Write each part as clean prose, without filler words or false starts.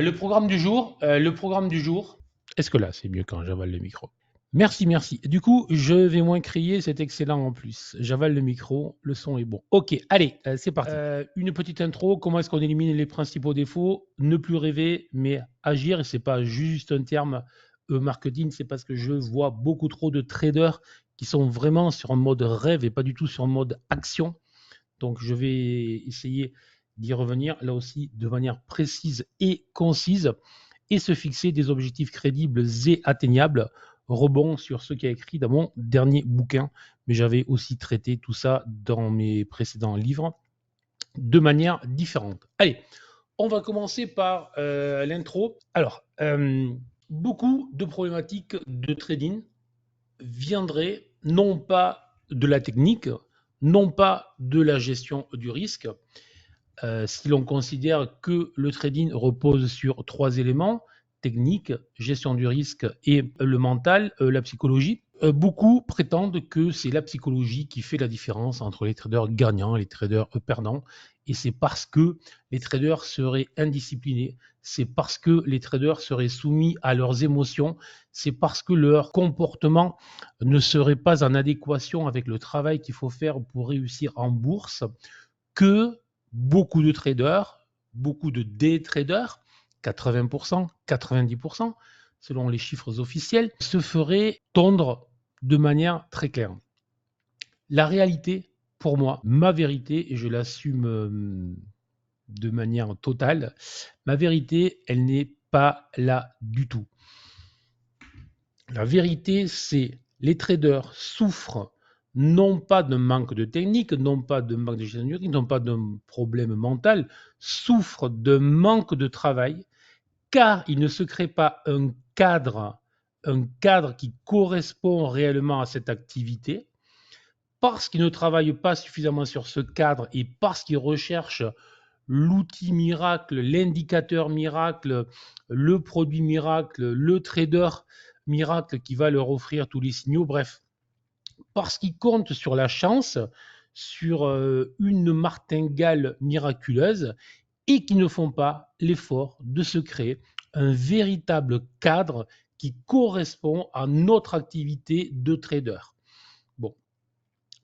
Le programme du jour. Est-ce que là, c'est mieux quand j'avale le micro? Merci, merci. Du coup, je vais moins crier, c'est excellent en plus. J'avale le micro, le son est bon. Ok, allez, c'est parti. Une petite intro, comment est-ce qu'on élimine les principaux défauts? Ne plus rêver, mais agir. Et c'est pas juste un terme marketing, c'est parce que je vois beaucoup trop de traders qui sont vraiment sur un mode rêve et pas du tout sur un mode action. Donc, je vais essayer d'y revenir, là aussi, de manière précise et concise, et se fixer des objectifs crédibles et atteignables. Rebond sur ce qui est écrit dans mon dernier bouquin, mais j'avais aussi traité tout ça dans mes précédents livres de manière différente. Allez, on va commencer par l'intro. Alors, beaucoup de problématiques de trading viendraient non pas de la technique, non pas de la gestion du risque. Si l'on considère que le trading repose sur 3 éléments, technique, gestion du risque et le mental, la psychologie, beaucoup prétendent que c'est la psychologie qui fait la différence entre les traders gagnants et les traders perdants. Et c'est parce que les traders seraient indisciplinés, c'est parce que les traders seraient soumis à leurs émotions, c'est parce que leur comportement ne serait pas en adéquation avec le travail qu'il faut faire pour réussir en bourse, que beaucoup de traders, beaucoup de day traders, 80%, 90%, selon les chiffres officiels, se feraient tondre de manière très claire. La réalité, pour moi, ma vérité, et je l'assume de manière totale, ma vérité, elle n'est pas là du tout. La vérité, c'est les traders souffrent non pas d'un manque de technique, non pas d'un manque de gestion du risque, non pas d'un problème mental, souffrent d'un manque de travail, car il ne se crée pas un cadre qui correspond réellement à cette activité, parce qu'ils ne travaillent pas suffisamment sur ce cadre et parce qu'ils recherchent l'outil miracle, l'indicateur miracle, le produit miracle, le trader miracle qui va leur offrir tous les signaux, bref, parce qu'ils comptent sur la chance, sur une martingale miraculeuse et qui ne font pas l'effort de se créer un véritable cadre qui correspond à notre activité de trader. Bon,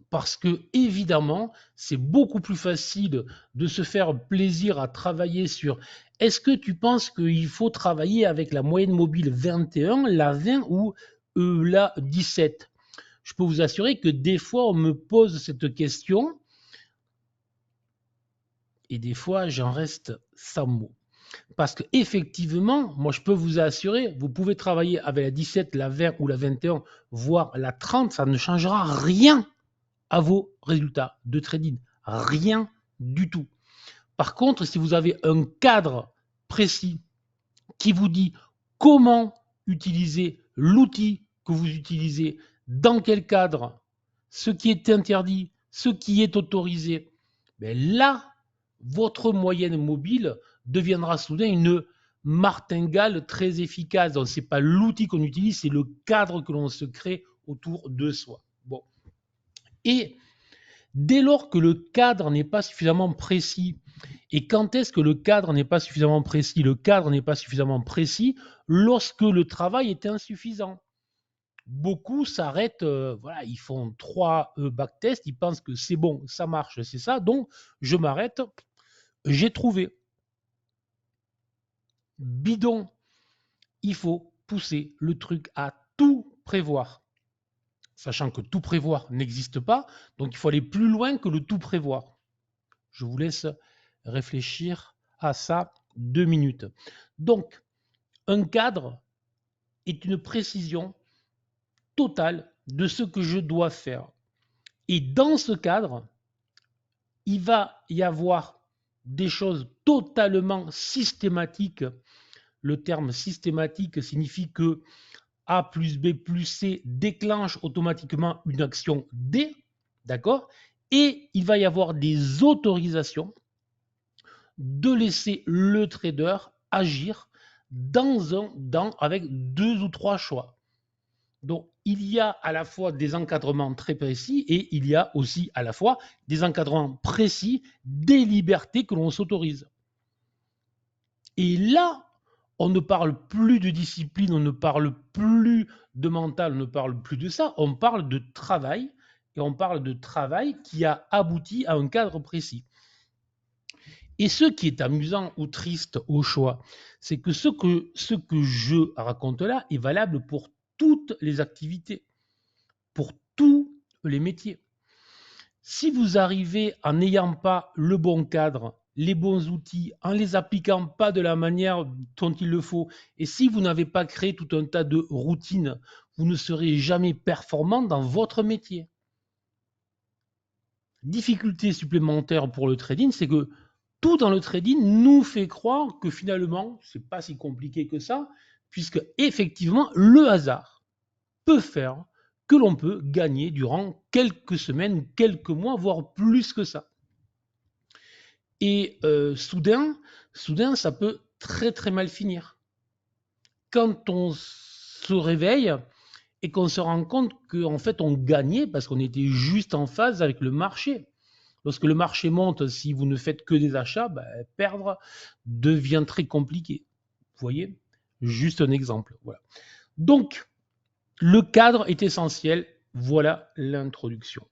parce que évidemment, c'est beaucoup plus facile de se faire plaisir à travailler sur est-ce que tu penses qu'il faut travailler avec la moyenne mobile 21, la 20 ou la 17? Je peux vous assurer que des fois, on me pose cette question et des fois, j'en reste sans mots. Parce qu'effectivement, moi, je peux vous assurer, vous pouvez travailler avec la 17, la 20 ou la 21, voire la 30, ça ne changera rien à vos résultats de trading. Rien du tout. Par contre, si vous avez un cadre précis qui vous dit comment utiliser l'outil que vous utilisez, dans quel cadre, ce qui est interdit, ce qui est autorisé, ben là, votre moyenne mobile deviendra soudain une martingale très efficace. Donc, ce n'est pas l'outil qu'on utilise, c'est le cadre que l'on se crée autour de soi. Bon. Et dès lors que le cadre n'est pas suffisamment précis, et quand est-ce que le cadre n'est pas suffisamment précis? Le cadre n'est pas suffisamment précis lorsque le travail est insuffisant. Beaucoup s'arrêtent, voilà, ils font 3 backtests, ils pensent que c'est bon, ça marche, c'est ça, donc je m'arrête, j'ai trouvé. Bidon, il faut pousser le truc à tout prévoir. Sachant que tout prévoir n'existe pas, donc il faut aller plus loin que le tout prévoir. Je vous laisse réfléchir à ça 2 minutes. Donc, un cadre est une précision totale de ce que je dois faire. Et dans ce cadre, il va y avoir des choses totalement systématiques. Le terme systématique signifie que A plus B plus C déclenche automatiquement une action D, d'accord? Et il va y avoir des autorisations de laisser le trader agir avec 2 ou 3 choix. Donc, il y a à la fois des encadrements très précis et il y a aussi à la fois des encadrements précis des libertés que l'on s'autorise. Et là, on ne parle plus de discipline, on ne parle plus de mental, on ne parle plus de ça, on parle de travail, et on parle de travail qui a abouti à un cadre précis. Et ce qui est amusant ou triste au choix, c'est que ce que je raconte là est valable pour toutes les activités, pour tous les métiers. Si vous arrivez en n'ayant pas le bon cadre, les bons outils, en les appliquant pas de la manière dont il le faut, et si vous n'avez pas créé tout un tas de routines, vous ne serez jamais performant dans votre métier. Difficulté supplémentaire pour le trading, c'est que tout dans le trading nous fait croire que finalement, c'est pas si compliqué que ça, puisque effectivement, le hasard peut faire que l'on peut gagner durant quelques semaines, quelques mois, voire plus que ça. Et soudain, ça peut très très mal finir. Quand on se réveille et qu'on se rend compte qu'en fait on gagnait parce qu'on était juste en phase avec le marché. Lorsque le marché monte, si vous ne faites que des achats, perdre devient très compliqué. Vous voyez? Juste un exemple. Voilà. Donc, le cadre est essentiel. Voilà l'introduction.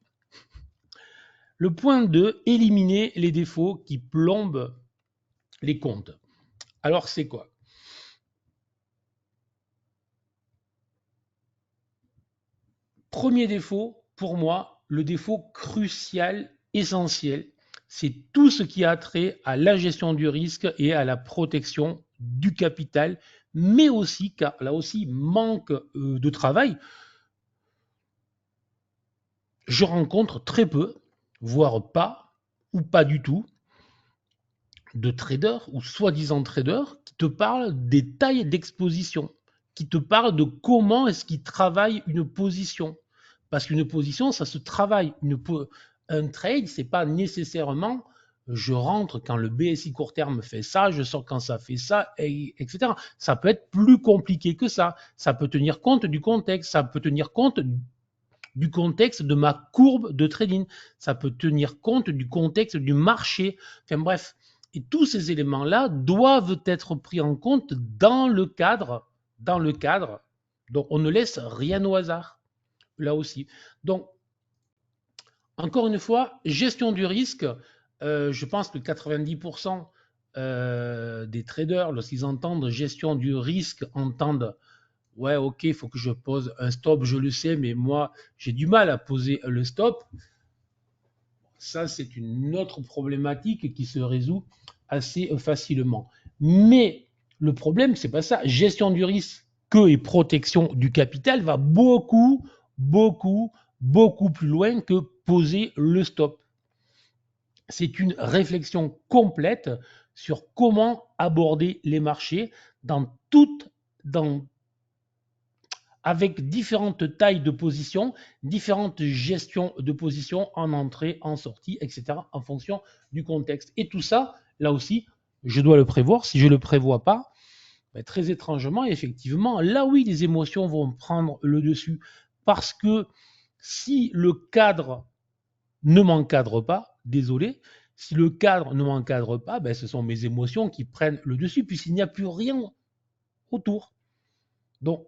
Le point 2, éliminer les défauts qui plombent les comptes. Alors, c'est quoi? Premier défaut, pour moi, le défaut crucial, essentiel, c'est tout ce qui a trait à la gestion du risque et à la protection du capital, mais aussi, car là aussi, manque de travail. Je rencontre très peu, voire pas, ou pas du tout, de traders ou soi-disant traders qui te parlent des tailles d'exposition, qui te parlent de comment est-ce qu'ils travaillent une position. Parce qu'une position, ça se travaille. Un trade, c'est pas nécessairement je rentre quand le BSI court terme fait ça, je sors quand ça fait ça, etc. Ça peut être plus compliqué que ça. Ça peut tenir compte du contexte, ça peut tenir compte du contexte de ma courbe de trading, ça peut tenir compte du contexte du marché. Enfin bref, et tous ces éléments-là doivent être pris en compte dans le cadre. Donc on ne laisse rien au hasard, là aussi. Donc, encore une fois, gestion du risque, je pense que 90% des traders, lorsqu'ils entendent gestion du risque, entendent ouais, ok, il faut que je pose un stop, je le sais, mais moi, j'ai du mal à poser le stop. Ça, c'est une autre problématique qui se résout assez facilement. Mais le problème, c'est pas ça. Gestion du risque et protection du capital va beaucoup plus loin que poser le stop. C'est une réflexion complète sur comment aborder les marchés avec différentes tailles de position, différentes gestions de position en entrée, en sortie, etc. en fonction du contexte. Et tout ça, là aussi, je dois le prévoir. Si je ne le prévois pas, très étrangement, effectivement, là oui, les émotions vont prendre le dessus. Parce que si le cadre ne m'encadre pas, désolé, si le cadre ne m'encadre pas, ce sont mes émotions qui prennent le dessus, puisqu'il n'y a plus rien autour. Donc,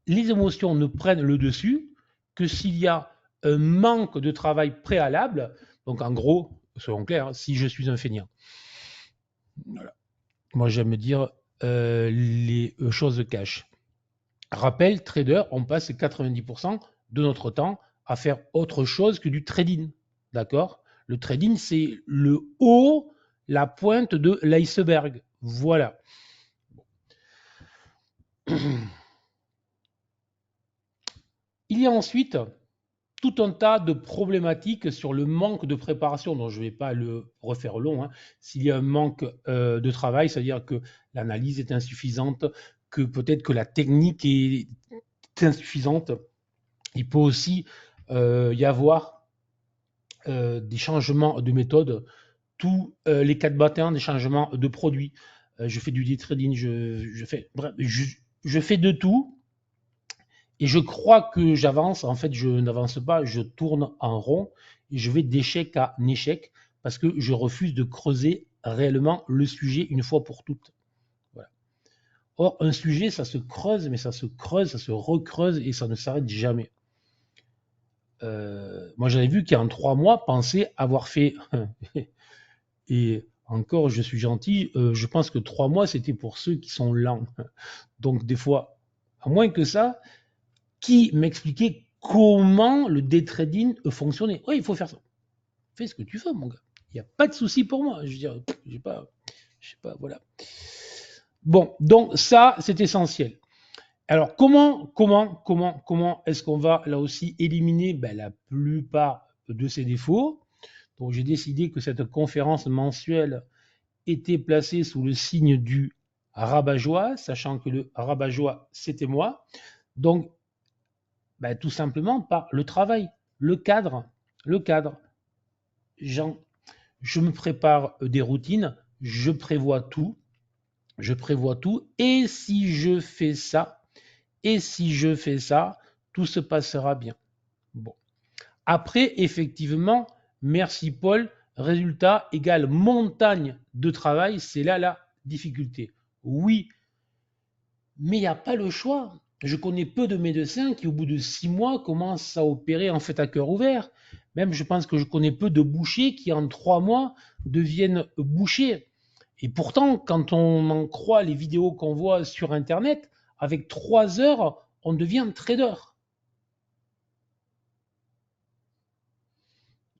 les émotions ne prennent le dessus que s'il y a un manque de travail préalable. Donc, en gros, soyons clairs, si je suis un feignant. Voilà. Moi, j'aime dire les choses cash. Rappel, trader, on passe 90% de notre temps à faire autre chose que du trading. D'accord? Le trading, c'est le haut, la pointe de l'iceberg. Voilà. Il y a ensuite tout un tas de problématiques sur le manque de préparation, dont je ne vais pas le refaire long. S'il y a un manque de travail, c'est-à-dire que l'analyse est insuffisante, que peut-être que la technique est insuffisante, il peut aussi y avoir des changements de méthode, tous les 4 matins, des changements de produits. Je fais du day trading, je fais de tout. Et je crois que j'avance. En fait, je n'avance pas, je tourne en rond et je vais d'échec à échec parce que je refuse de creuser réellement le sujet une fois pour toutes. Voilà. Or, un sujet, ça se creuse, mais ça se creuse, ça se recreuse et ça ne s'arrête jamais. Moi, j'avais vu qu'en 3 mois, penser avoir fait, et encore, je suis gentil, je pense que 3 mois, c'était pour ceux qui sont lents. Donc, des fois, à moins que ça, qui m'expliquait comment le day trading fonctionnait. Oui, il faut faire ça. Fais ce que tu veux, mon gars. Il n'y a pas de souci pour moi. Je veux dire, j'ai pas, je sais pas, voilà. Bon, donc ça, c'est essentiel. Alors, comment est-ce qu'on va là aussi éliminer la plupart de ces défauts? Donc, j'ai décidé que cette conférence mensuelle était placée sous le signe du rabat-joie, sachant que le rabat-joie, c'était moi. Donc, tout simplement par le travail, le cadre, le cadre. Jean, je me prépare des routines, je prévois tout, et si je fais ça, tout se passera bien. Bon. Après, effectivement, merci Paul, résultat égale montagne de travail, c'est là la difficulté. Oui, mais il n'y a pas le choix. Je connais peu de médecins qui, au bout de 6 mois, commencent à opérer en fait à cœur ouvert. Même, je pense que je connais peu de bouchers qui, en 3 mois, deviennent bouchers. Et pourtant, quand on en croit les vidéos qu'on voit sur Internet, avec 3 heures, on devient trader.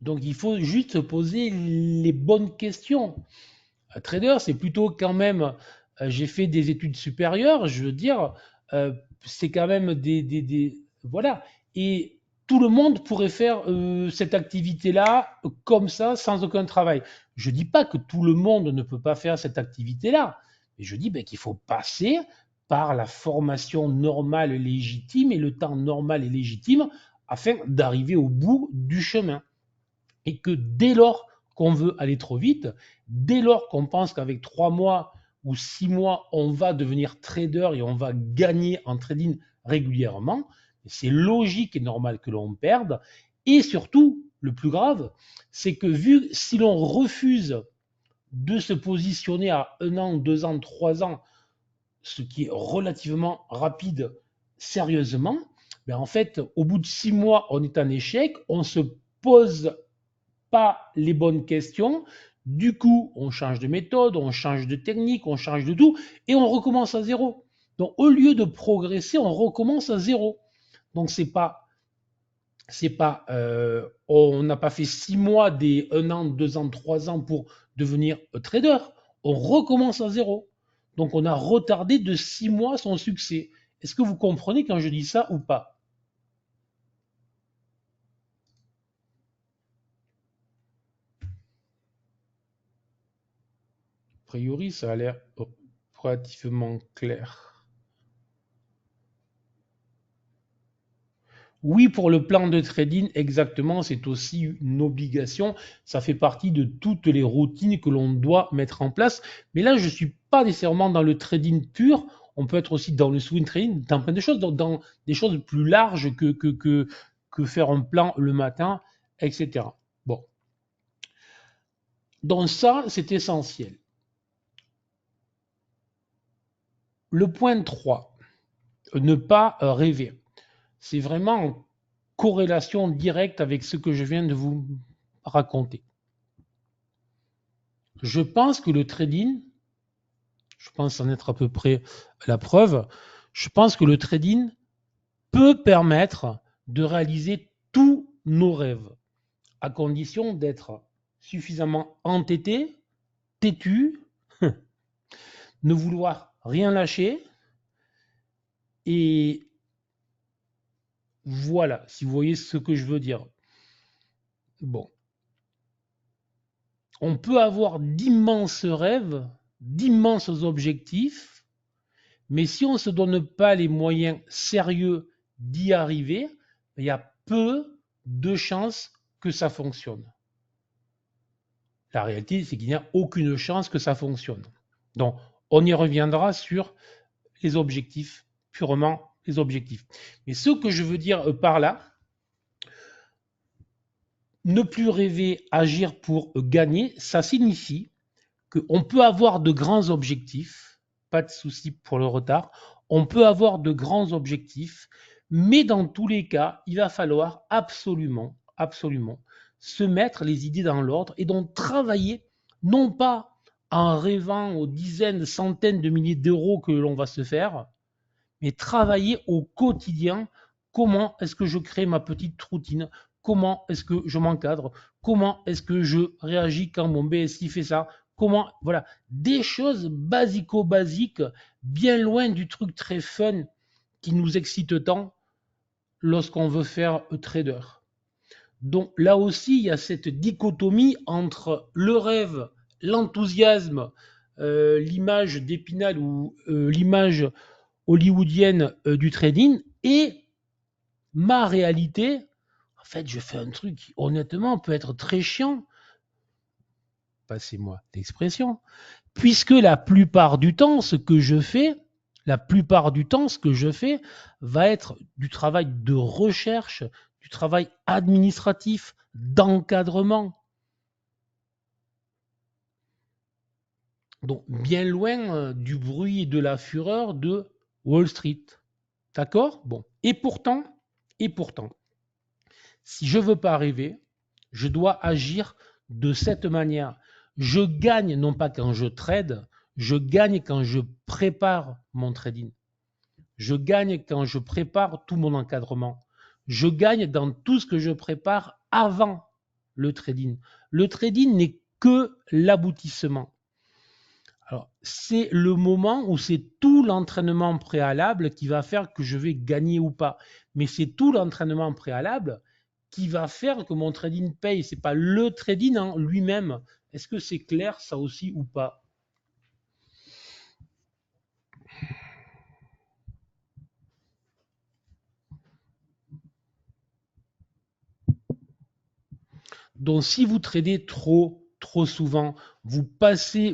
Donc, il faut juste se poser les bonnes questions. Un trader, c'est plutôt quand même, j'ai fait des études supérieures, je veux dire, c'est quand même voilà. Et tout le monde pourrait faire cette activité-là comme ça, sans aucun travail. Je ne dis pas que tout le monde ne peut pas faire cette activité-là, mais je dis qu'il faut passer par la formation normale et légitime et le temps normal et légitime afin d'arriver au bout du chemin. Et que dès lors qu'on veut aller trop vite, dès lors qu'on pense qu'avec 3 mois ou 6 mois, on va devenir trader et on va gagner en trading régulièrement, c'est logique et normal que l'on perde. Et surtout, le plus grave, c'est que si l'on refuse de se positionner à 1 an, 2 ans, 3 ans, ce qui est relativement rapide, sérieusement, en fait, au bout de 6 mois, on est en échec, on se pose pas les bonnes questions. Du coup, on change de méthode, on change de technique, on change de tout et on recommence à zéro. Donc, au lieu de progresser, on recommence à zéro. Donc, on n'a pas fait 6 mois, des 1 an, 2 ans, 3 ans pour devenir trader. On recommence à zéro. Donc, on a retardé de 6 mois son succès. Est-ce que vous comprenez quand je dis ça ou pas? A priori, ça a l'air relativement clair. Oui, pour le plan de trading, exactement, c'est aussi une obligation. Ça fait partie de toutes les routines que l'on doit mettre en place. Mais là, je ne suis pas nécessairement dans le trading pur. On peut être aussi dans le swing trading, dans plein de choses, dans des choses plus larges que faire un plan le matin, etc. Bon. Donc ça, c'est essentiel. Le point 3, ne pas rêver. C'est vraiment en corrélation directe avec ce que je viens de vous raconter. Je pense que le trading, je pense en être à peu près la preuve, je pense que le trading peut permettre de réaliser tous nos rêves, à condition d'être suffisamment entêté, têtu, ne vouloir rien lâcher, et voilà, si vous voyez ce que je veux dire. Bon. On peut avoir d'immenses rêves, d'immenses objectifs, mais si on ne se donne pas les moyens sérieux d'y arriver, il y a peu de chances que ça fonctionne. La réalité, c'est qu'il n'y a aucune chance que ça fonctionne. Donc, on y reviendra sur les objectifs, purement les objectifs. Mais ce que je veux dire par là, ne plus rêver, agir pour gagner, ça signifie qu'on peut avoir de grands objectifs, pas de souci pour le retard. On peut avoir de grands objectifs, mais dans tous les cas, il va falloir absolument, absolument se mettre les idées dans l'ordre et donc travailler, non pas en rêvant aux dizaines, centaines de milliers d'euros que l'on va se faire, mais travailler au quotidien. Comment est-ce que je crée ma petite routine? Comment est-ce que je m'encadre? Comment est-ce que je réagis quand mon BSI fait ça? Comment, voilà, des choses basico-basiques, bien loin du truc très fun qui nous excite tant lorsqu'on veut faire trader. Donc là aussi, il y a cette dichotomie entre le rêve, l'enthousiasme, l'image d'Épinal ou l'image hollywoodienne du trading et ma réalité. En fait, je fais un truc qui, honnêtement, peut être très chiant. Passez-moi l'expression. Puisque la plupart du temps, ce que je fais, va être du travail de recherche, du travail administratif, d'encadrement. Donc, bien loin du bruit et de la fureur de Wall Street. D'accord? Bon. Et pourtant, si je ne veux pas rêver, je dois agir de cette manière. Je gagne non pas quand je trade, je gagne quand je prépare mon trading. Je gagne quand je prépare tout mon encadrement. Je gagne dans tout ce que je prépare avant le trading. Le trading n'est que l'aboutissement. Alors, c'est le moment où c'est tout l'entraînement préalable qui va faire que je vais gagner ou pas. Mais c'est tout l'entraînement préalable qui va faire que mon trading paye. Ce n'est pas le trading en lui-même. Est-ce que c'est clair ça aussi ou pas? Donc, si vous tradez trop souvent, vous passez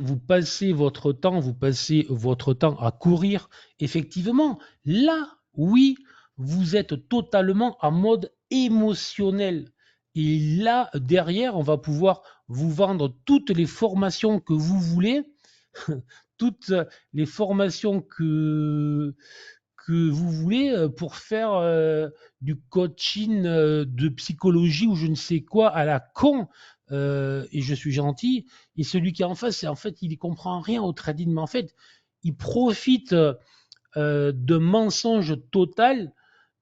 votre temps à courir. Effectivement, là, oui, vous êtes totalement en mode émotionnel. Et là, derrière, on va pouvoir vous vendre toutes les formations que vous voulez, toutes les formations que vous voulez pour faire du coaching de psychologie ou je ne sais quoi à la con. Et je suis gentil. Et celui qui est en face, en fait, il ne comprend rien au trading, mais en fait, il profite de mensonges total.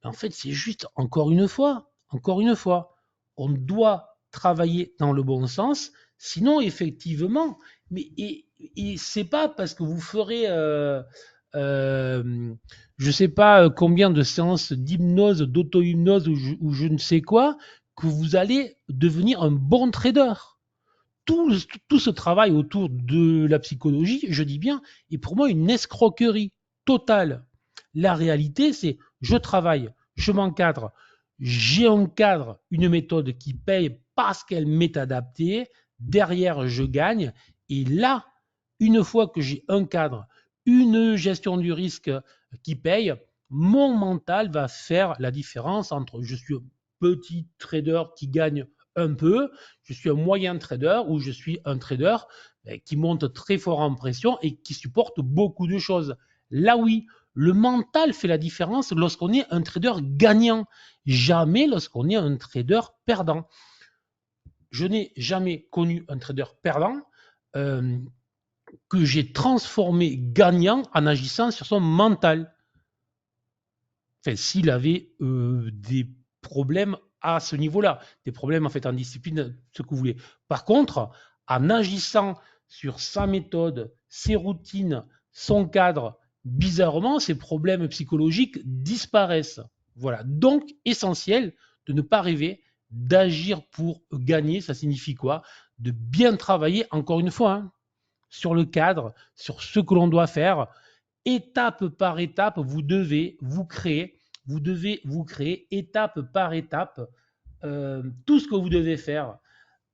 En fait, c'est juste, encore une fois, on doit travailler dans le bon sens. Sinon, effectivement, mais et c'est pas parce que vous ferez je ne sais pas combien de séances d'hypnose, d'auto-hypnose ou je ne sais quoi, que vous allez devenir un bon trader. Tout ce travail autour de la psychologie, je dis bien, est pour moi une escroquerie totale. La réalité, c'est je travaille, je m'encadre, j'encadre une méthode qui paye parce qu'elle m'est adaptée, derrière je gagne, et là, une fois que j'ai un cadre, une gestion du risque qui paye, mon mental va faire la différence entre je suis un petit trader qui gagne un peu, je suis un moyen trader ou je suis un trader qui monte très fort en pression et qui supporte beaucoup de choses. Là oui, le mental fait la différence lorsqu'on est un trader gagnant, jamais lorsqu'on est un trader perdant. Je n'ai jamais connu un trader perdant que j'ai transformé gagnant en agissant sur son mental. Enfin, s'il avait des problèmes à ce niveau-là, des problèmes en fait en discipline, ce que vous voulez. Par contre, en agissant sur sa méthode, ses routines, son cadre, bizarrement, ces problèmes psychologiques disparaissent. Voilà. Donc, essentiel de ne pas rêver, d'agir pour gagner. Ça signifie quoi? De bien travailler, encore une fois, hein, sur le cadre, sur ce que l'on doit faire. Étape par étape, vous devez vous créer étape par étape tout ce que vous devez faire.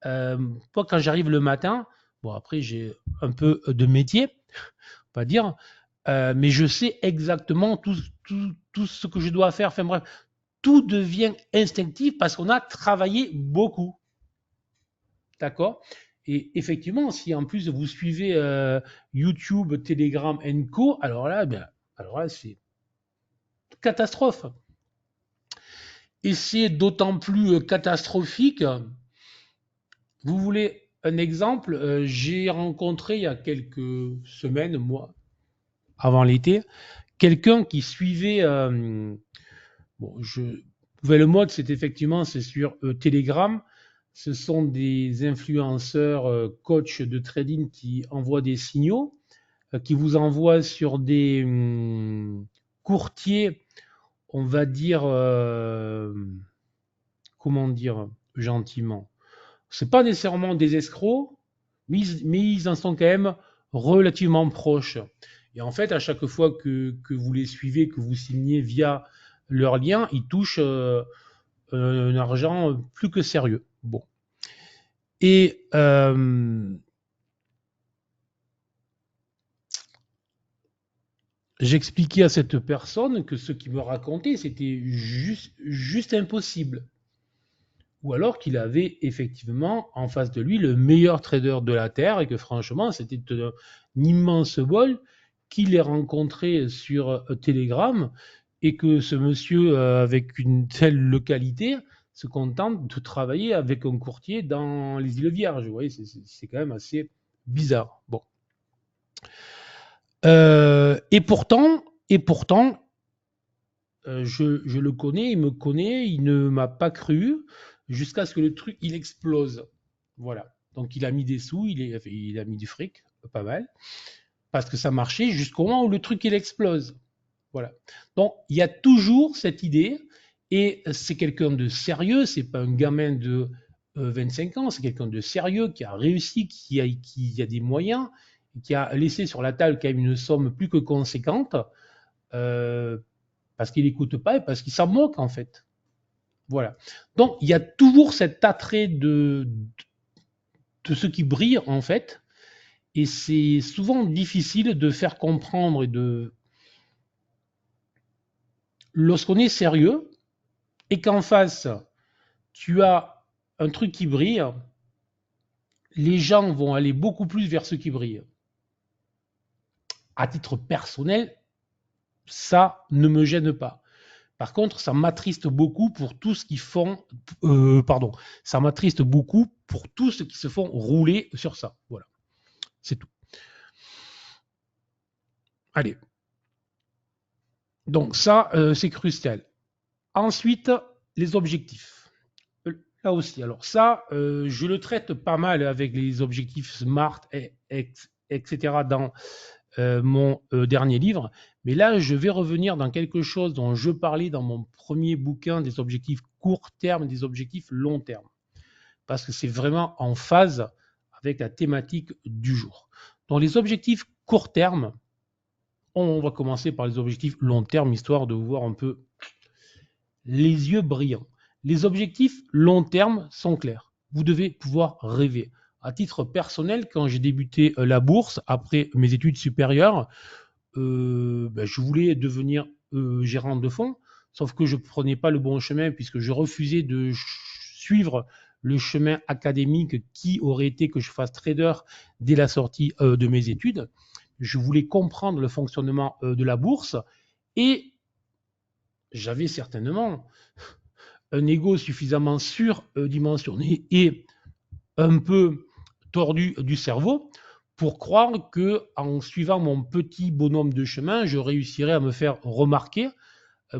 Moi, quand j'arrive le matin, bon, après, j'ai un peu de métier, on va dire, mais je sais exactement tout ce que je dois faire. Enfin bref, tout devient instinctif parce qu'on a travaillé beaucoup. D'accord? Et effectivement, si en plus vous suivez YouTube, Telegram Co, alors là, c'est catastrophe. Et c'est d'autant plus catastrophique. Vous voulez un exemple? J'ai rencontré il y a quelques semaines, moi, avant l'été, quelqu'un qui suivait. Le mode, c'est sur Telegram. Ce sont des influenceurs, coachs de trading qui envoient des signaux, qui vous envoient sur des courtiers, on va dire, comment dire gentiment. C'est pas nécessairement des escrocs, mais ils en sont quand même relativement proches. Et en fait, à chaque fois que vous les suivez, que vous signez via leur lien, ils touchent un argent plus que sérieux. Bon. Et j'expliquais à cette personne que ce qu'il me racontait, c'était juste impossible. Ou alors qu'il avait effectivement en face de lui le meilleur trader de la Terre et que franchement, c'était un immense bol qu'il ait rencontré sur Telegram et que ce monsieur avec une telle localité se contente de travailler avec un courtier dans les îles Vierges. Vous voyez, c'est quand même assez bizarre. Bon. Et pourtant, je le connais, il me connaît, il ne m'a pas cru jusqu'à ce que le truc il explose. Voilà. Donc il a mis des sous, il a mis du fric, pas mal, parce que ça marchait jusqu'au moment où le truc il explose. Voilà. Donc il y a toujours cette idée, et c'est quelqu'un de sérieux, c'est pas un gamin de 25 ans, c'est quelqu'un de sérieux qui a réussi, qui a des moyens, qui a laissé sur la table quand même une somme plus que conséquente. Euh, Parce qu'il n'écoute pas et parce qu'il s'en moque en fait. Voilà. Donc il y a toujours cet attrait de ceux qui brillent en fait, et c'est souvent difficile de faire comprendre lorsqu'on est sérieux et qu'en face tu as un truc qui brille, les gens vont aller beaucoup plus vers ce qui brille. À titre personnel, ça ne me gêne pas. Par contre, ça m'attriste beaucoup pour tout ce qui font. Ça m'attriste beaucoup pour tous ceux qui se font rouler sur ça. Voilà, c'est tout. Allez. Donc ça, c'est crucial. Ensuite, les objectifs. Là aussi, alors ça, je le traite pas mal avec les objectifs SMART, etc. dans mon dernier livre. Mais là, je vais revenir dans quelque chose dont je parlais dans mon premier bouquin, des objectifs court terme, des objectifs long terme. Parce que c'est vraiment en phase avec la thématique du jour. Donc les objectifs court terme, on va commencer par les objectifs long terme, histoire de voir un peu les yeux brillants. Les objectifs long terme sont clairs. Vous devez pouvoir rêver. À titre personnel, quand j'ai débuté la bourse, après mes études supérieures, je voulais devenir gérant de fonds, sauf que je ne prenais pas le bon chemin puisque je refusais de suivre le chemin académique qui aurait été que je fasse trader dès la sortie de mes études. Je voulais comprendre le fonctionnement de la bourse et j'avais certainement un ego suffisamment surdimensionné et un peu tordu du cerveau pour croire que en suivant mon petit bonhomme de chemin, je réussirais à me faire remarquer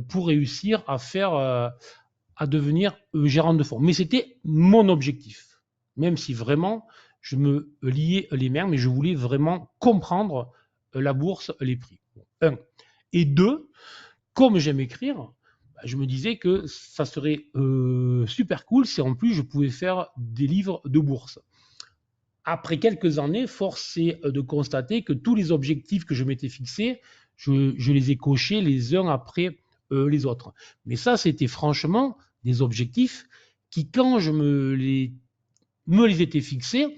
pour réussir à devenir gérant de fonds. Mais c'était mon objectif, même si vraiment je me liais les mains, mais je voulais vraiment comprendre la bourse, les prix. Un. Et deux, comme j'aime écrire, je me disais que ça serait super cool si en plus je pouvais faire des livres de bourse. Après quelques années, force est de constater que tous les objectifs que je m'étais fixés, je les ai cochés les uns après les autres. Mais ça, c'était franchement des objectifs qui, quand je me les étais fixés,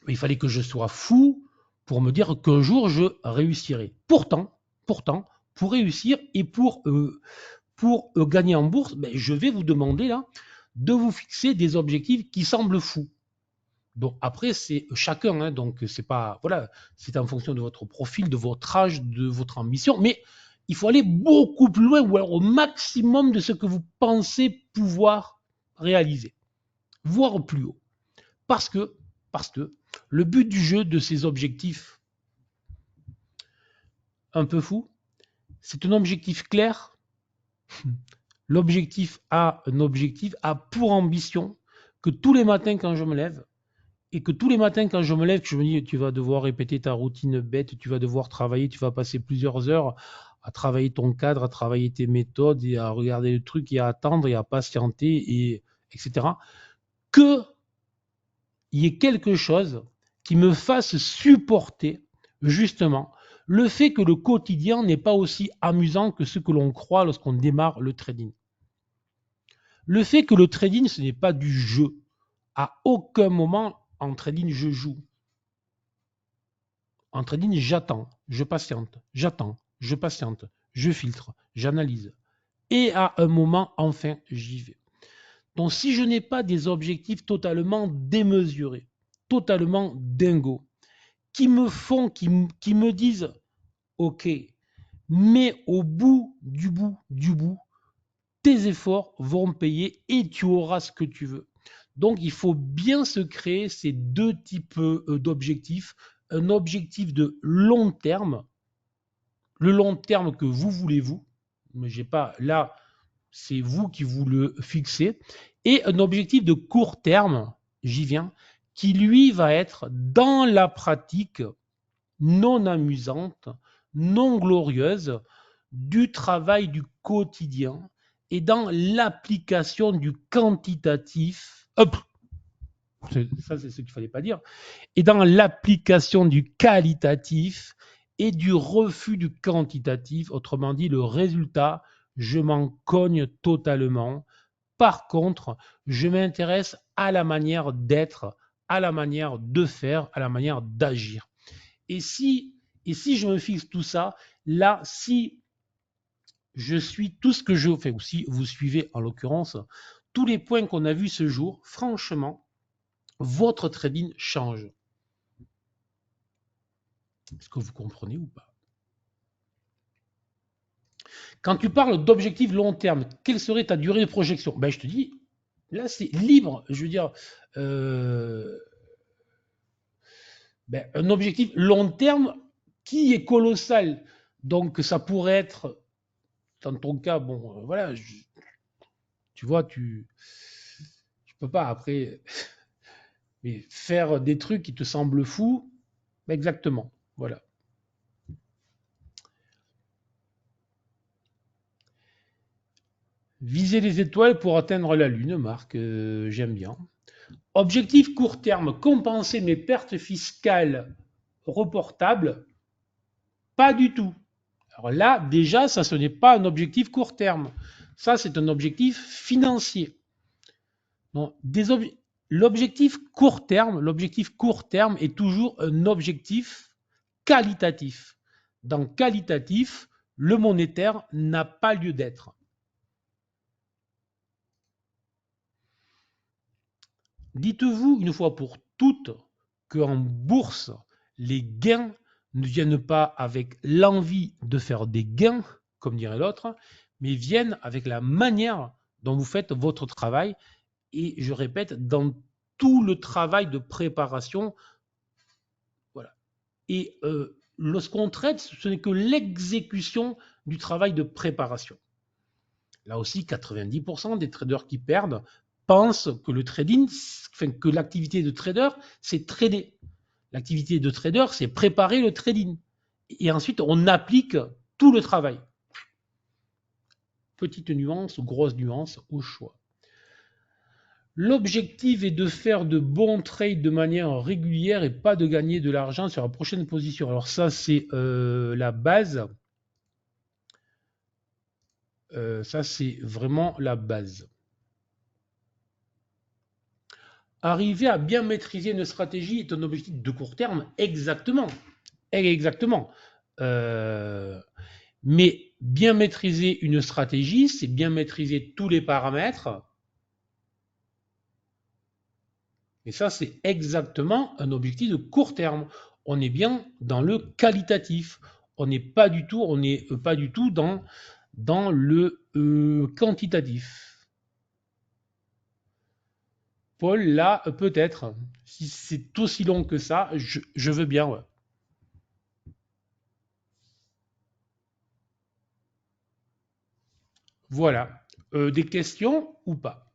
il fallait que je sois fou pour me dire qu'un jour je réussirais. Pourtant, pour réussir et pour gagner en bourse, je vais vous demander là de vous fixer des objectifs qui semblent fous. Donc après, c'est chacun, hein, donc c'est pas, voilà, c'est en fonction de votre profil, de votre âge, de votre ambition, mais il faut aller beaucoup plus loin ou alors au maximum de ce que vous pensez pouvoir réaliser, voire plus haut. Parce que, parce que le but du jeu de ces objectifs un peu fous, c'est un objectif clair. L'objectif a un objectif, a pour ambition que tous les matins quand je me lève, et que tous les matins quand je me lève, je me dis tu vas devoir répéter ta routine bête, tu vas devoir travailler, tu vas passer plusieurs heures à travailler ton cadre, à travailler tes méthodes et à regarder le truc et à attendre et à patienter, et etc. Qu'il y ait quelque chose qui me fasse supporter justement le fait que le quotidien n'est pas aussi amusant que ce que l'on croit lorsqu'on démarre le trading. Le fait que le trading, ce n'est pas du jeu. À aucun moment en trading, je joue. En trading, j'attends, je patiente, je filtre, j'analyse. Et à un moment, enfin, j'y vais. Donc, si je n'ai pas des objectifs totalement démesurés, totalement dingos, qui me disent, OK, mais au bout, tes efforts vont payer et tu auras ce que tu veux. Donc, il faut bien se créer ces deux types d'objectifs. Un objectif de long terme, le long terme que vous voulez vous, mais j'ai pas là, c'est vous qui vous le fixez, et un objectif de court terme, j'y viens, qui lui va être dans la pratique non amusante, non glorieuse du travail du quotidien et dans l'application du quantitatif. Hop, ça c'est ce qu'il ne fallait pas dire. Et dans l'application du qualitatif et du refus du quantitatif, autrement dit, le résultat, je m'en cogne totalement. Par contre, je m'intéresse à la manière d'être, à la manière de faire, à la manière d'agir. Et si je me fixe tout ça, là, si je suis tout ce que je fais, ou si vous suivez en l'occurrence tous les points qu'on a vus ce jour, franchement, votre trading change. Est-ce que vous comprenez ou pas? Quand tu parles d'objectifs long terme, quelle serait ta durée de projection? Ben, je te dis, là, c'est libre. Je veux dire, un objectif long terme qui est colossal. Donc, ça pourrait être, dans ton cas, bon, voilà, tu vois, tu peux pas après mais faire des trucs qui te semblent fous. Exactement, voilà. Viser les étoiles pour atteindre la Lune, Marc, j'aime bien. Objectif court terme, compenser mes pertes fiscales reportables, pas du tout. Alors là, déjà, ça, ce n'est pas un objectif court terme. Ça, c'est un objectif financier. L'objectif court terme est toujours un objectif qualitatif. Dans qualitatif, le monétaire n'a pas lieu d'être. Dites-vous une fois pour toutes qu'en bourse, les gains ne viennent pas avec l'envie de faire des gains, comme dirait l'autre, mais viennent avec la manière dont vous faites votre travail. Et je répète, dans tout le travail de préparation. Voilà. Et lorsqu'on trade, ce n'est que l'exécution du travail de préparation. Là aussi, 90% des traders qui perdent pensent que le trading, enfin, que l'activité de trader, c'est trader. L'activité de trader, c'est préparer le trading. Et ensuite, on applique tout le travail. Petite nuance ou grosse nuance au choix. L'objectif est de faire de bons trades de manière régulière et pas de gagner de l'argent sur la prochaine position. Alors ça, c'est la base. Ça, c'est vraiment la base. Arriver à bien maîtriser une stratégie est un objectif de court terme, exactement. Exactement. Mais bien maîtriser une stratégie, c'est bien maîtriser tous les paramètres. Mais ça, c'est exactement un objectif de court terme. On est bien dans le qualitatif. On n'est pas du tout, dans le quantitatif. Paul, là, peut-être. Si c'est aussi long que ça, je veux bien. Ouais. Voilà. Des questions ou pas?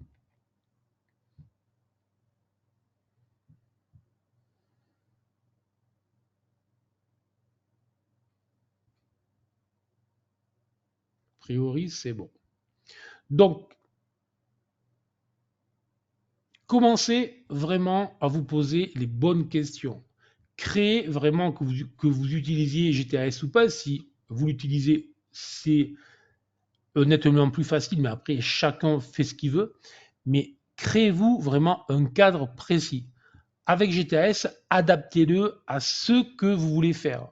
A priori, c'est bon. Donc, commencez vraiment à vous poser les bonnes questions. Créez vraiment que vous utilisiez GTAS ou pas. Si vous l'utilisez, c'est nettement plus facile, mais après, chacun fait ce qu'il veut. Mais créez-vous vraiment un cadre précis. Avec GTAS, adaptez-le à ce que vous voulez faire.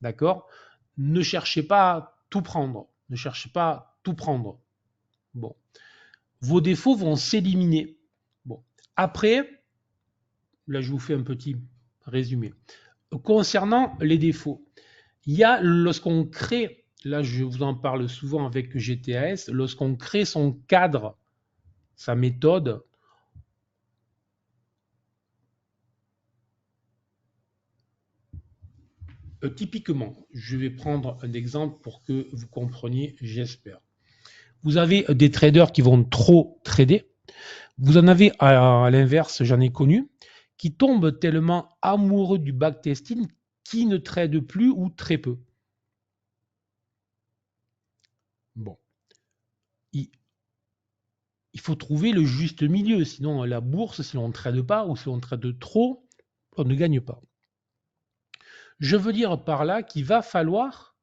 D'accord? Ne cherchez pas à tout prendre. Ne cherchez pas à tout prendre. Bon. Vos défauts vont s'éliminer. Bon. Après, là, je vous fais un petit résumé. Concernant les défauts, il y a lorsqu'on crée, là je vous en parle souvent avec GTAS, lorsqu'on crée son cadre, sa méthode, typiquement, je vais prendre un exemple pour que vous compreniez, j'espère. Vous avez des traders qui vont trop trader. Vous en avez à l'inverse, j'en ai connu, qui tombent tellement amoureux du backtesting qui ne tradent plus ou très peu. Bon. Il faut trouver le juste milieu, sinon la bourse, si on ne trade pas ou si on trade trop, on ne gagne pas. Je veux dire par là qu'il va falloir,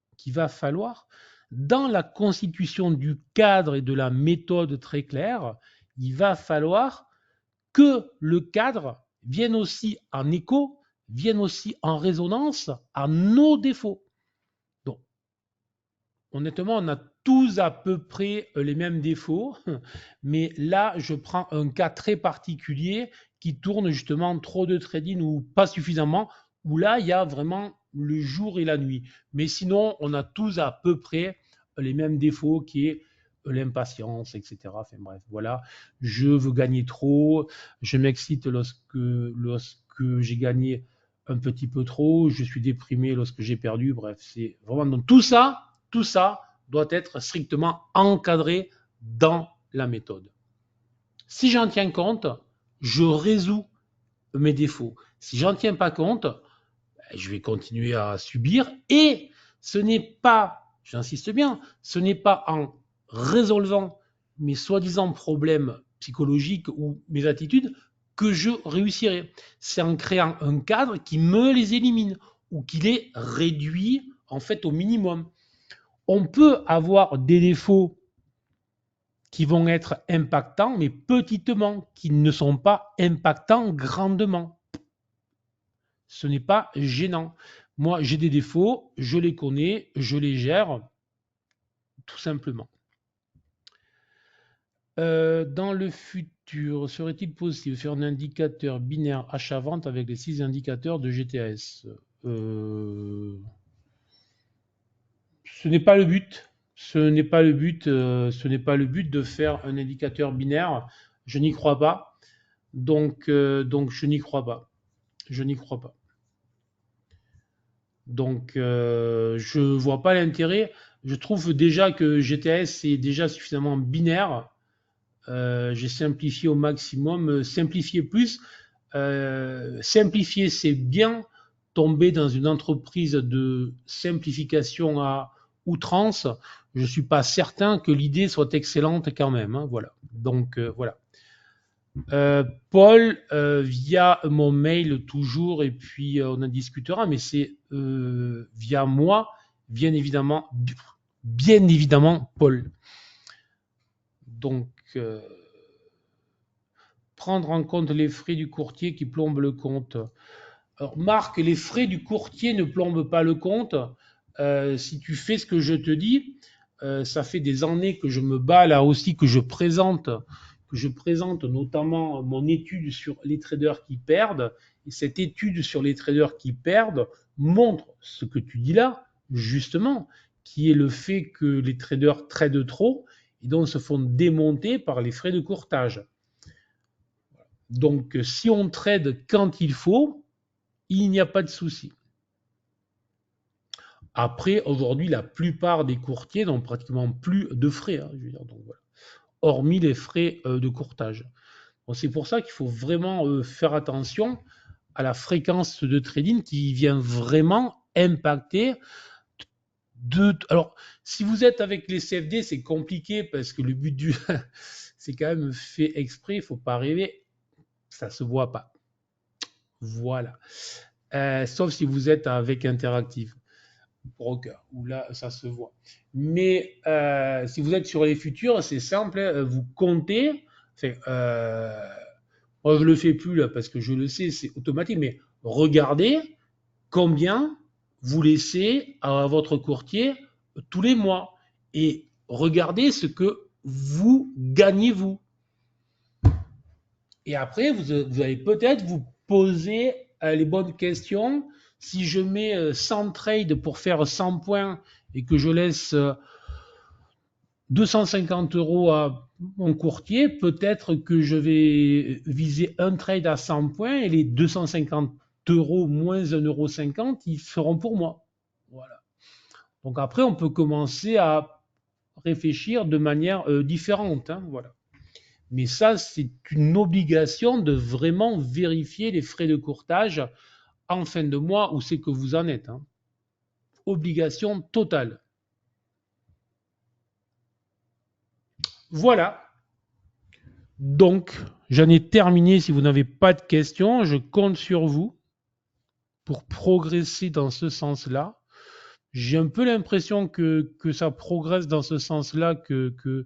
dans la constitution du cadre et de la méthode très claire, il va falloir que le cadre vienne aussi en écho, vienne aussi en résonance à nos défauts. Donc, honnêtement, on a tous à peu près les mêmes défauts, mais là, je prends un cas très particulier qui tourne justement trop de trading ou pas suffisamment, où là, il y a vraiment le jour et la nuit. Mais sinon, on a tous à peu près les mêmes défauts qui est l'impatience, etc. Enfin bref, voilà. Je veux gagner trop, je m'excite lorsque j'ai gagné un petit peu trop, je suis déprimé lorsque j'ai perdu. Bref, c'est vraiment donc tout ça doit être strictement encadré dans la méthode. Si j'en tiens compte, je résous mes défauts. Si j'en tiens pas compte, je vais continuer à subir et ce n'est pas, j'insiste bien, ce n'est pas en résolvant mes soi-disant problèmes psychologiques ou mes attitudes que je réussirai. C'est en créant un cadre qui me les élimine ou qui les réduit en fait au minimum. On peut avoir des défauts qui vont être impactants, mais petitement, qui ne sont pas impactants grandement. Ce n'est pas gênant. Moi, j'ai des défauts, je les connais, je les gère, tout simplement. Dans le futur, serait-il possible de faire un indicateur binaire achat-vente avec les 6 indicateurs de GTAS? Ce n'est pas le but. Ce n'est pas le but. Ce n'est pas le but de faire un indicateur binaire. Je n'y crois pas. Donc je n'y crois pas. Je n'y crois pas. Donc je vois pas l'intérêt. Je trouve déjà que GTS est déjà suffisamment binaire. J'ai simplifié au maximum. Simplifier plus. Simplifier, c'est bien. Tomber dans une entreprise de simplification à outrance, je ne suis pas certain que l'idée soit excellente quand même. Hein, voilà. Donc voilà. Paul, via mon mail toujours, et puis on en discutera, mais c'est via moi, bien évidemment, Paul. Donc, prendre en compte les frais du courtier qui plombent le compte. Alors, Marc, les frais du courtier ne plombent pas le compte. Si tu fais ce que je te dis, ça fait des années que je me bats là aussi, que je que je présente notamment mon étude sur les traders qui perdent. Et cette étude sur les traders qui perdent montre ce que tu dis là, justement, qui est le fait que les traders tradent trop et donc se font démonter par les frais de courtage. Donc, si on trade quand il faut, il n'y a pas de souci. Après, aujourd'hui, la plupart des courtiers n'ont pratiquement plus de frais, hein, je veux dire, donc voilà, hormis les frais de courtage. Donc, c'est pour ça qu'il faut vraiment faire attention à la fréquence de trading qui vient vraiment impacter. Alors, si vous êtes avec les CFD, c'est compliqué parce que le but du c'est quand même fait exprès, il ne faut pas rêver, ça ne se voit pas. Voilà. Sauf si vous êtes avec Interactive Broker, où là, ça se voit. Mais si vous êtes sur les futurs, c'est simple, vous comptez. Moi, je ne le fais plus là parce que je le sais, c'est automatique, mais regardez combien vous laissez à votre courtier tous les mois et regardez ce que vous gagnez vous. Et après, vous allez peut-être vous poser les bonnes questions. Si je mets 100 trades pour faire 100 points et que je laisse 250 € à mon courtier, peut-être que je vais viser un trade à 100 points et les 250 € moins 1,50 €, ils seront pour moi. Voilà. Donc après, on peut commencer à réfléchir de manière différente. Hein, voilà. Mais ça, c'est une obligation de vraiment vérifier les frais de courtage en fin de mois où c'est que vous en êtes. Hein. Obligation totale. Voilà. Donc, j'en ai terminé. Si vous n'avez pas de questions, je compte sur vous pour progresser dans ce sens-là. J'ai un peu l'impression que ça progresse dans ce sens-là, que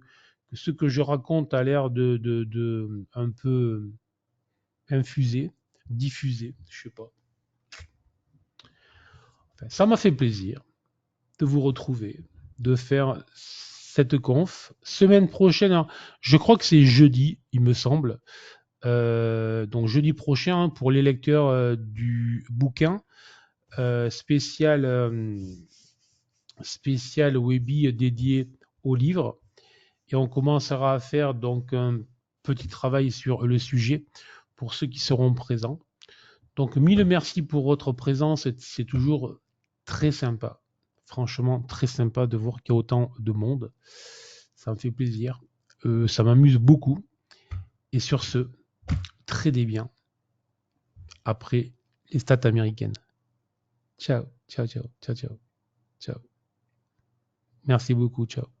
ce que je raconte a l'air de un peu infusé, diffusé, je sais pas. Enfin, ça m'a fait plaisir de vous retrouver, de faire cette conf. Semaine prochaine, je crois que c'est jeudi, il me semble. Donc jeudi prochain, pour les lecteurs du bouquin, spécial Webi dédié au livre. Et on commencera à faire donc un petit travail sur le sujet pour ceux qui seront présents. Donc, mille merci pour votre présence. C'est toujours très sympa. Franchement, très sympa de voir qu'il y a autant de monde. Ça me fait plaisir. Ça m'amuse beaucoup. Et sur ce, tradez bien après les stats américaines. Ciao, ciao, ciao, ciao, ciao, ciao. Merci beaucoup, ciao.